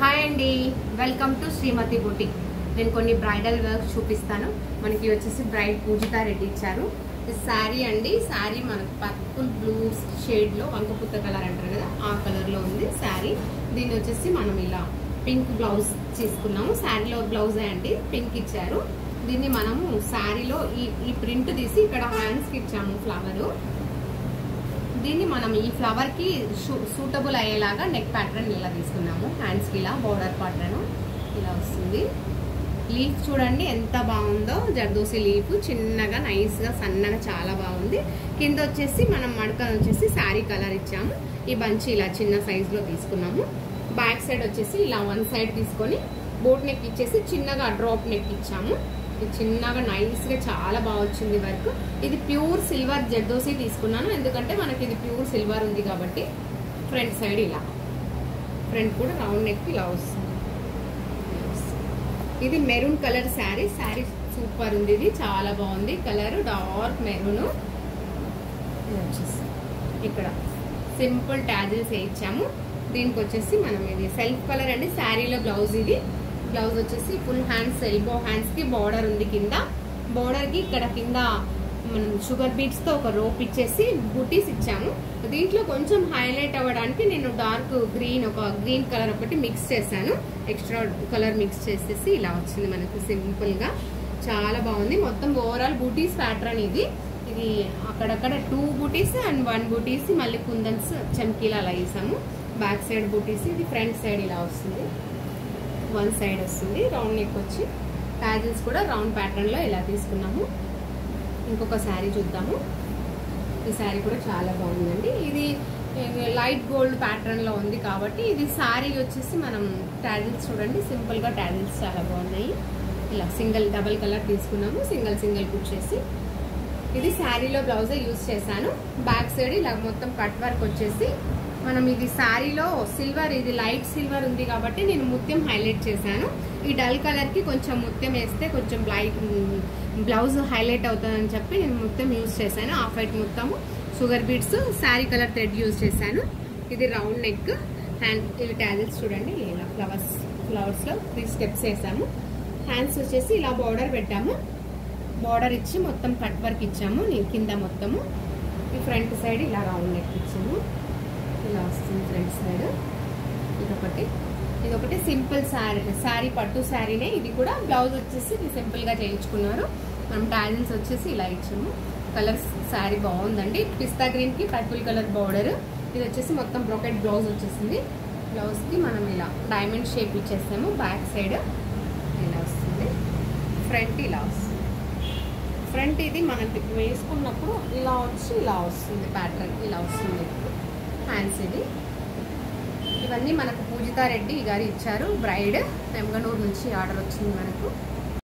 Hi అండి, welcome to Shrimati boutique. నేను కొన్ని బ్రైడల్ వర్క్ చూపిస్తాను. మనకి వచ్చేసి బ్రైడ్ పూజితా రెడ్డి ఇచ్చారు. ఇది శారీ అండి. శారీ మనకు పర్పుల్ బ్లూ షేడ్ లో వంకపుత్త కలర్ అంటారు కదా, ఆ కలర్ లో ఉంది శారీ. దీన్ని వచ్చేసి మనం ఇలా పింక్ బ్లౌజ్ తీసుకున్నాము. శారీలో బ్లౌజే అండి, పింక్ ఇచ్చారు. దీన్ని మనము శారీలో ఈ ప్రింట్ తీసి ఇక్కడ హ్యాండ్స్ కి ఇచ్చాము ఫ్లవర్. దీన్ని మనం ఈ ఫ్లవర్ కి సూటబుల్ అయ్యేలాగా నెక్ ప్యాటర్న్ ఇలా తీసుకున్నాము. హ్యాండ్స్ కి ఇలా బోర్డర్ ప్యాటర్న్ ఇలా వస్తుంది. లీఫ్ చూడండి ఎంత బాగుందో, జర్దోసి లీఫ్ చిన్నగా నైస్ గా సన్నగా చాలా బాగుంది. కింద వచ్చేసి మనం మడకలు వచ్చేసి శారీ కలర్ ఇచ్చాము. ఈ బంచి ఇలా చిన్న సైజ్ లో తీసుకున్నాము. బ్యాక్ సైడ్ వచ్చేసి ఇలా వన్ సైడ్ తీసుకొని బోట్ నెక్ ఇచ్చేసి చిన్నగా డ్రాప్ నెక్ ఇచ్చాము. చిన్నగా నైస్ గా చాలా బాగా వచ్చింది వర్క్. ఇది ప్యూర్ సిల్వర్ జర్దోసి తీసుకున్నాను, ఎందుకంటే మనకి ఇది ప్యూర్ సిల్వర్ ఉంది కాబట్టి. ఫ్రంట్ సైడ్ ఇలా, ఫ్రంట్ కూడా రౌండ్ నెక్ ఇలా వస్తుంది. ఇది maroon colour sari. Sari super ఉంది, ఇది చాలా బాగుంది కలర్, డార్క్ మెరూన్. ఇక్కడ సింపుల్ టాజిల్స్ వేయించాము. దీనికి వచ్చేసి మనం ఇది సెల్ఫ్ కలర్ అండి. శారీలో బ్లౌజ్ ఇది. బ్లౌజ్ వచ్చేసి ఫుల్ హ్యాండ్స్, ఎల్బో హ్యాండ్స్ కి బార్డర్ ఉంది. కింద బార్డర్ కి ఇక్కడ కింద మనం షుగర్ బీట్స్ తో ఒక రోప్ ఇచ్చేసి బుటీస్ ఇచ్చాము. దీంట్లో కొంచెం హైలైట్ అవ్వడానికి నేను డార్క్ గ్రీన్, ఒక గ్రీన్ కలర్ ఒకటి మిక్స్ చేశాను. ఎక్స్ట్రా కలర్ మిక్స్ చేసేసి ఇలా వచ్చింది మనకు సింపుల్ గా, చాలా బాగుంది. మొత్తం ఓవరాల్ బూటీస్ ప్యాటర్న్ ఇది. ఇది అక్కడక్కడ 2 బూటీస్ అండ్ 1 బూటీస్, మళ్ళీ కుందన్స్ చమ్కీలు అలా వేసాము. బ్యాక్ సైడ్ బూటీస్, ఇది ఫ్రంట్ సైడ్ ఇలా వస్తుంది. వన్ సైడ్ వస్తుంది రౌండ్ నెక్ వచ్చి. టాజిల్స్ కూడా రౌండ్ ప్యాటర్న్ లో ఇలా తీసుకున్నాము. ఇంకొక శారీ చూద్దాము. ఈ శారీ కూడా చాలా బాగుందండి. ఇది లైట్ గోల్డ్ ప్యాటర్న్ లో ఉంది కాబట్టి ఇది శారీ వచ్చేసి మనం టాజిల్స్ చూడండి, సింపుల్ గా టాజిల్స్ చాలా బాగున్నాయి. ఇలా సింగిల్ డబల్ కలర్ తీసుకున్నాము, సింగిల్ కుచ్చేసి. ఇది శారీలో బ్లౌజే యూజ్ చేశాను. బ్యాక్ సైడ్ ఇలా మొత్తం కట్ వర్క్ వచ్చేసి మనం ఇది శారీలో సిల్వర్, ఇది లైట్ సిల్వర్ ఉంది కాబట్టి నేను ముత్యం హైలైట్ చేశాను. ఈ డల్ కలర్ కి కొంచెం ముత్యం వేస్తే కొంచెం లైట్ బ్లౌజ్ హైలైట్ అవుతుందని చెప్పి నేను ముత్యం యూజ్ చేశాను. హాఫ్ వైట్ మొత్తము, sugar beads, sari colour thread use చేశాను. ఇది రౌండ్ నెక్, హ్యాండ్, ఇవి టాజిల్స్ చూడండి ఇలా ఫ్లవర్స్ లో 3 స్టెప్స్ వేసాము. హ్యాండ్స్ వచ్చేసి ఇలా బార్డర్ పెట్టాము. బార్డర్ ఇచ్చి మొత్తం కట్ వర్క్ ఇచ్చాము కింద మొత్తము. ఈ ఫ్రంట్ సైడ్ ఇలా రౌండ్ నెక్ ఇచ్చాము. ఇలా వస్తుంది ఫ్రంట్ సైడ్. ఇదొకటి సింపుల్ శారీ పట్టు శారీనే. ఇది కూడా బ్లౌజ్ వచ్చేసి ఇది సింపుల్ గా చేయించుకున్నారు. మనం టాజిల్స్ వచ్చేసి ఇలా ఇచ్చాము. కలర్ శారీ బాగుందండి. పిస్తా గ్రీన్ కి పర్పుల్ కలర్ బార్డర్. ఇది వచ్చేసి మొత్తం బ్రోకెట్ బ్లౌజ్ వచ్చేసింది. బ్లౌజ్ కి మనం ఇలా డైమండ్ షేప్ ఇచ్చేస్తాము. బ్యాక్ సైడ్ ఇలా వస్తుంది, ఫ్రంట్ ఇలా వస్తుంది. ఫ్రంట్ ఇది మనం వేసుకున్నప్పుడు ఇలా వచ్చి ఇలా వస్తుంది ప్యాటర్న్, ఇలా వస్తుంది హ్యాండ్స్. ఇది ఇవన్నీ మనకు పూజితా రెడ్డి గారు ఇచ్చారు. బ్రైడ్, వెంగనూరు నుంచి ఆర్డర్ వచ్చింది మనకు.